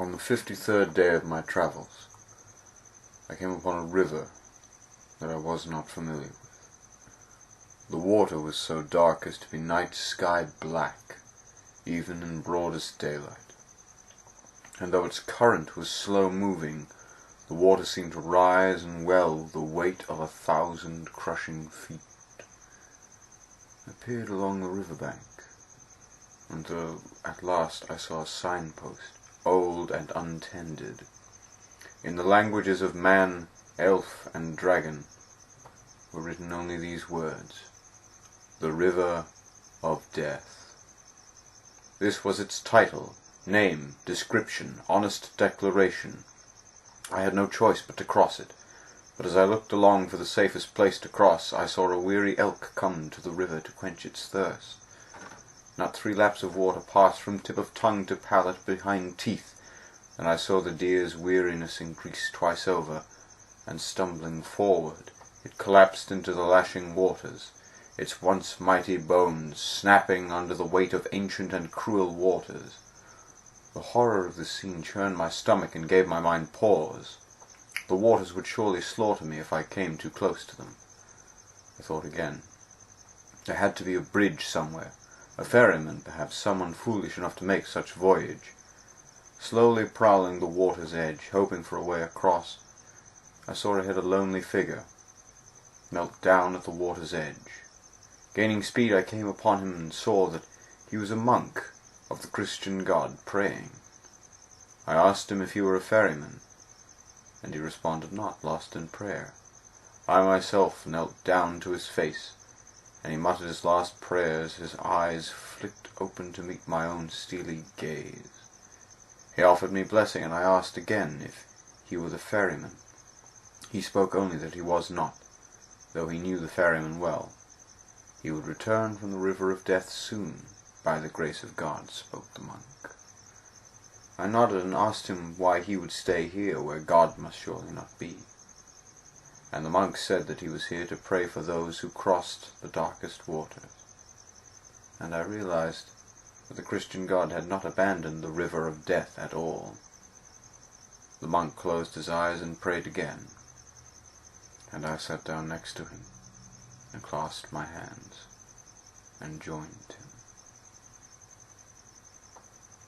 On the 53rd day of my travels, I came upon a river that I was not familiar with. The water was so dark as to be night sky black, even in broadest daylight. And though its current was slow moving, the water seemed to rise and well with the weight of 1,000 crushing feet. I peered along the riverbank, until at last I saw a signpost, old and untended. In the languages of man, elf, and dragon were written only these words: "The River of Death." This was its title, name, description, honest declaration. I had no choice but to cross it, but as I looked along for the safest place to cross, I saw a weary elk come to the river to quench its thirst. Not 3 laps of water passed from tip of tongue to palate behind teeth, and I saw the deer's weariness increase twice over, and stumbling forward, it collapsed into the lashing waters, its once mighty bones snapping under the weight of ancient and cruel waters. The horror of this scene churned my stomach and gave my mind pause. The waters would surely slaughter me if I came too close to them. I thought again. There had to be a bridge somewhere, a ferryman perhaps, someone foolish enough to make such voyage. Slowly prowling the water's edge, hoping for a way across, I saw ahead a lonely figure, knelt down at the water's edge. Gaining speed, I came upon him and saw that he was a monk of the Christian God, praying. I asked him if he were a ferryman, and he responded not, lost in prayer. I myself knelt down to his face, and he muttered his last prayers, his eyes flicked open to meet my own steely gaze. He offered me blessing, and I asked again if he were the ferryman. He spoke only that he was not, though he knew the ferryman well. He would return from the river of death soon, by the grace of God, spoke the monk. I nodded and asked him why he would stay here, where God must surely not be. And the monk said that he was here to pray for those who crossed the darkest waters. And I realized that the Christian God had not abandoned the river of death at all. The monk closed his eyes and prayed again, and I sat down next to him and clasped my hands and joined him.